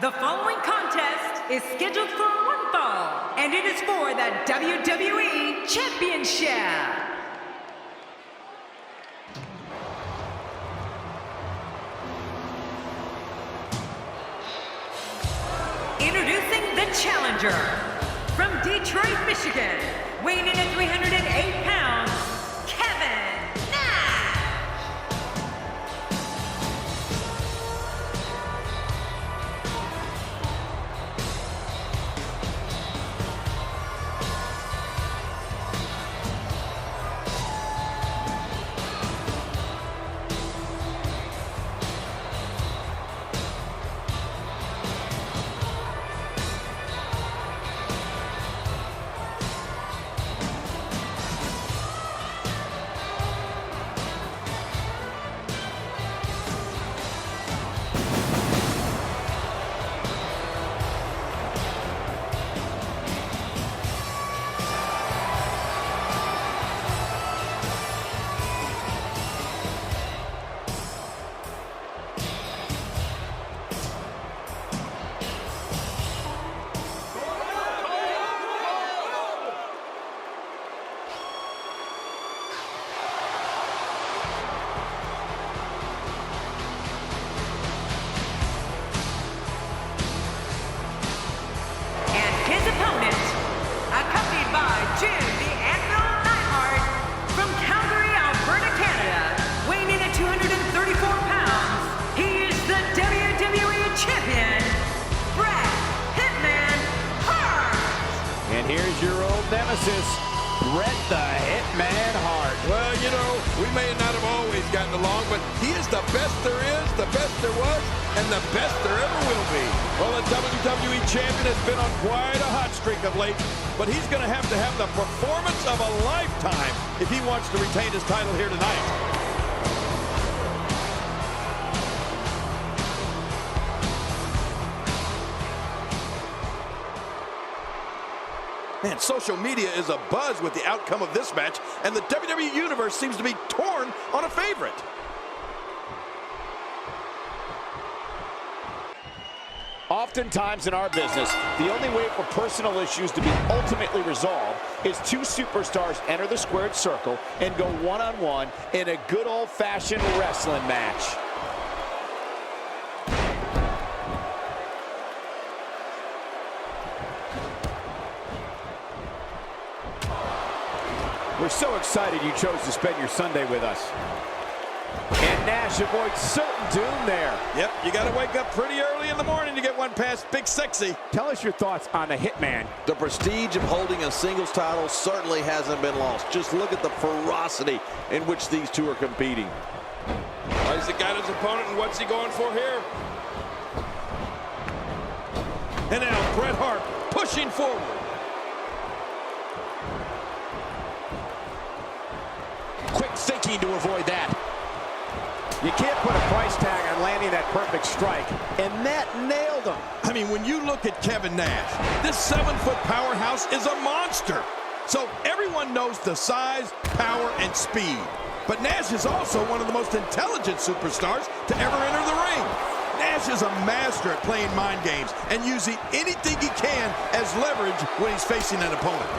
The following contest is scheduled for one fall, and it is for the WWE Championship. Introducing the challenger, from Detroit, Michigan, weighing in at 308 pounds, Kevin Nash. Here's your old nemesis, Bret the Hitman Hart. Well, you know, we may not have always gotten along, but he is the best there is, the best there was, and the best there ever will be. Well, the WWE Champion has been on quite a hot streak of late, but he's going to have the performance of a lifetime if he wants to retain his title here tonight. Man, social media is abuzz with the outcome of this match, and the WWE Universe seems to be torn on a favorite. Oftentimes in our business, the only way for personal issues to be ultimately resolved is two superstars enter the squared circle and go one-on-one in a good old-fashioned wrestling match. We're so excited you chose to spend your Sunday with us. And Nash avoids certain doom there. Yep, you got to wake up pretty early in the morning to get one past Big Sexy. Tell us your thoughts on the Hitman. The prestige of holding a singles title certainly hasn't been lost. Just look at the ferocity in which these two are competing. Well, he's got his opponent, and what's he going for here? And now Bret Hart pushing forward. Quick thinking to avoid that. You can't put a price tag on landing that perfect strike, and that nailed him. I mean, when you look at Kevin Nash, this 7-foot powerhouse is a monster. So everyone knows the size, power, and speed. But Nash is also one of the most intelligent superstars to ever enter the ring. Nash is a master at playing mind games and using anything he can as leverage when he's facing an opponent.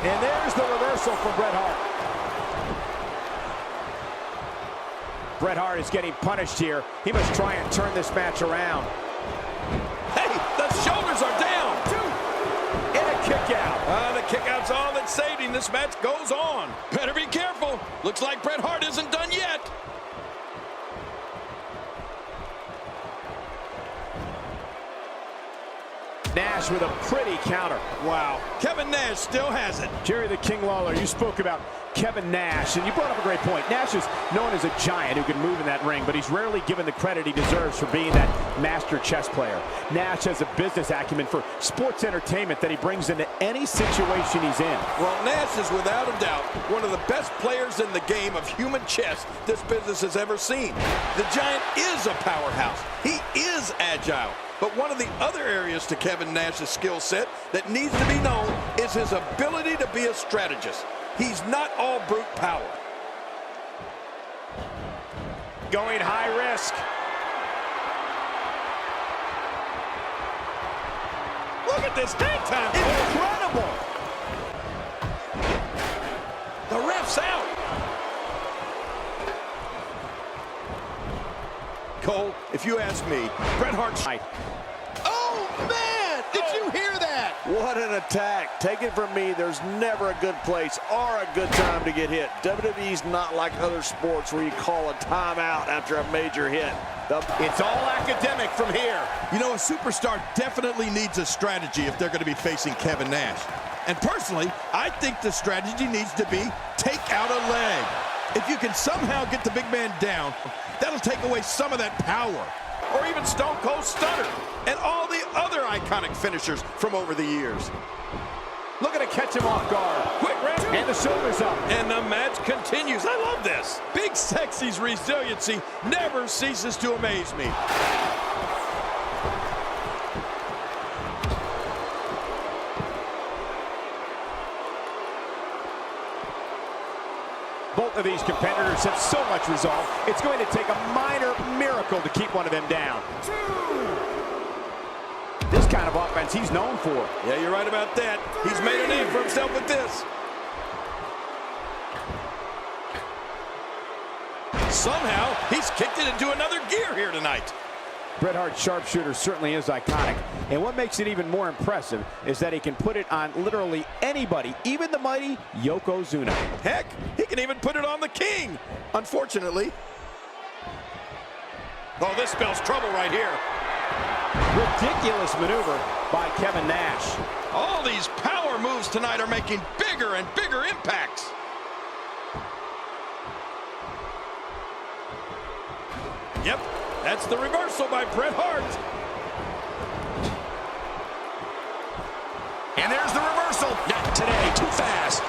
And there's the reversal from Bret Hart. Bret Hart is getting punished here. He must try and turn this match around. Hey, the shoulders are down. And a kick out. The kick out's all that saved him. This match goes on. Better be careful. Looks like Bret Hart isn't done yet. Nash with a pretty counter. Wow. Kevin Nash still has it. Jerry the King Lawler, you spoke about Kevin Nash, and you brought up a great point. Nash is known as a giant who can move in that ring, but he's rarely given the credit he deserves for being that master chess player. Nash has a business acumen for sports entertainment that he brings into any situation he's in. Well, Nash is without a doubt one of the best players in the game of human chess this business has ever seen. The giant is a powerhouse. He is agile. But one of the other areas to Kevin Nash's skill set that needs to be known is his ability to be a strategist. He's not all brute power. Going high risk. at this. Hang time. Incredible! The ref's out. Cole, if you ask me, Bret Hart's... Oh, man! Did you hear that? What an attack. Take it from me, there's never a good place or a good time to get hit. WWE's not like other sports where you call a timeout after a major hit. It's all academic from here. You know, a superstar definitely needs a strategy if they're going to be facing Kevin Nash. And personally, I think the strategy needs to be take out a leg. If you can somehow get the big man down, that'll take away some of that power. Or even Stone Cold Stunner and all the other iconic finishers from over the years. Looking to catch him off guard. Quick wrap. And the shoulders up. And the match continues. I love this. Big Sexy's resiliency never ceases to amaze me. Both of these competitors have so much resolve, it's going to take a minor miracle to keep one of them down. This kind of offense he's known for. Yeah, you're right about that. He's made a name for himself with this. Somehow, he's kicked it into another gear here tonight. Bret Hart's sharpshooter certainly is iconic. And what makes it even more impressive is that he can put it on literally anybody, even the mighty Yokozuna. Heck, he can even put it on the King, unfortunately. Oh, this spells trouble right here. Ridiculous maneuver by Kevin Nash. All these power moves tonight are making bigger and bigger impacts. Yep, that's the reversal by Bret Hart. And there's the reversal. Not today, too fast.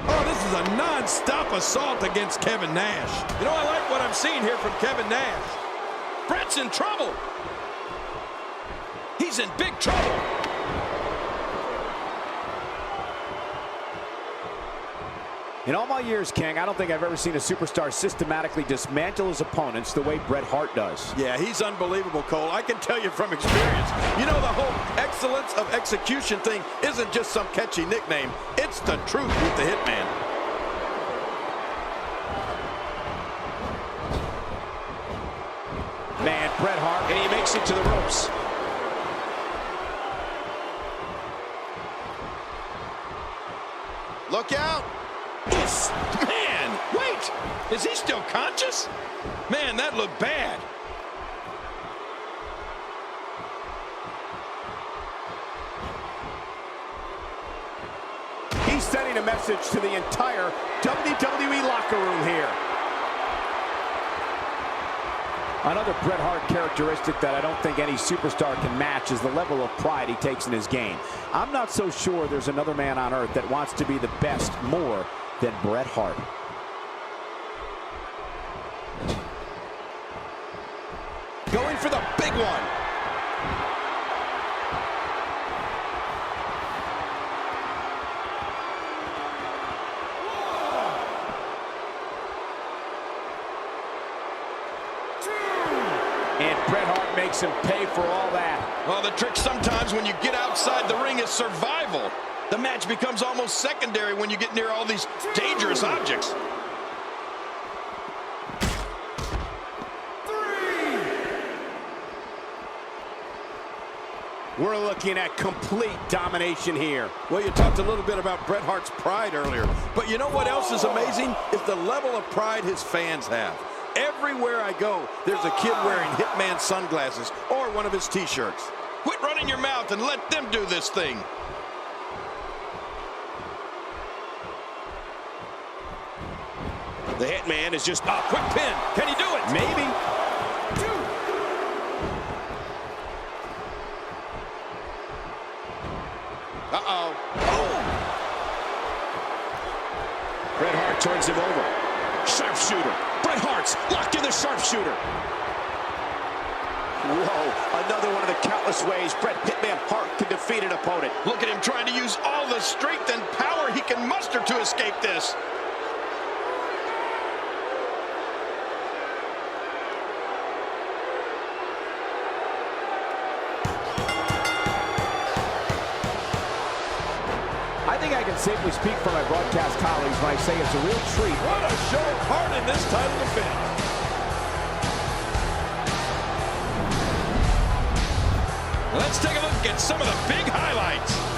Oh, this is a non-stop assault against Kevin Nash. You know, I like what I'm seeing here from Kevin Nash. Bret's in trouble. He's in big trouble. In all my years, King, I don't think I've ever seen a superstar systematically dismantle his opponents the way Bret Hart does. Yeah, he's unbelievable, Cole. I can tell you from experience. You know, the whole excellence of execution thing isn't just some catchy nickname. It's the truth with the Hitman. Man, Bret Hart, And he makes it to the ropes. Look out. Man, wait! Is he still conscious? Man, that looked bad. he's sending a message to the entire WWE locker room here. Another Bret Hart characteristic that I don't think any superstar can match is the level of pride he takes in his game. I'm not so sure there's another man on earth that wants to be the best more than Bret Hart. Going for the big one. And Bret Hart makes him pay for all that. Well, the trick sometimes when you get outside the ring is survival. The match becomes almost secondary when you get near all these dangerous objects. We're looking at complete domination here. Well, you talked a little bit about Bret Hart's pride earlier, but you know what else is amazing? Is the level of pride his fans have. Everywhere I go, there's a kid wearing Hitman sunglasses or one of his t-shirts. Quit running your mouth and let them do this thing. The Hitman is just A quick pin. Can he do it? Maybe. Uh-oh. Bret Hart turns him over. Sharpshooter. Bret Hart's locked in the sharpshooter. Whoa, another one of the countless ways Bret Hitman Hart can defeat an opponent. Look at him trying to use all the strength and power he can muster to escape this. I think I can safely speak for my broadcast colleagues when I say it's a real treat. What a show of heart in this title defense. Let's take a look at some of the big highlights.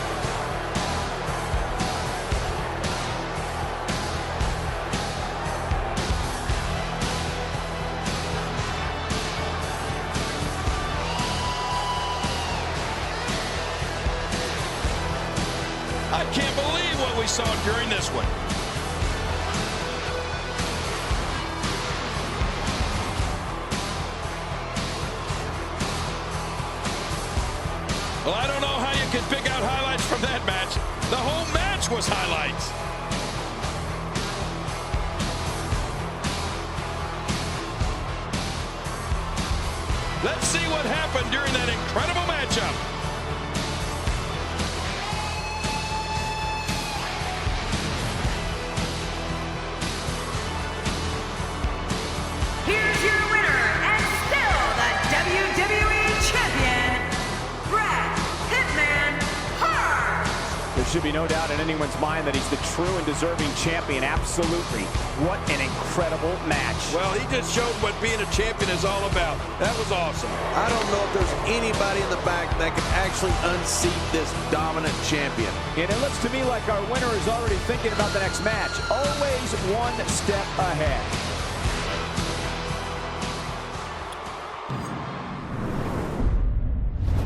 I can't believe what we saw during this one. Well, I don't know how you can pick out highlights from that match. The whole match was highlights. Let's see what happened during that incredible matchup. Here's your winner and still the WWE Champion, Bret Hart. There should be no doubt in anyone's mind that he's the true and deserving champion. Absolutely. What an incredible match. Well, he just showed what being a champion is all about. That was awesome. I don't know if there's anybody in the back that can actually unseat this dominant champion. And it looks to me like our winner is already thinking about the next match. Always one step ahead.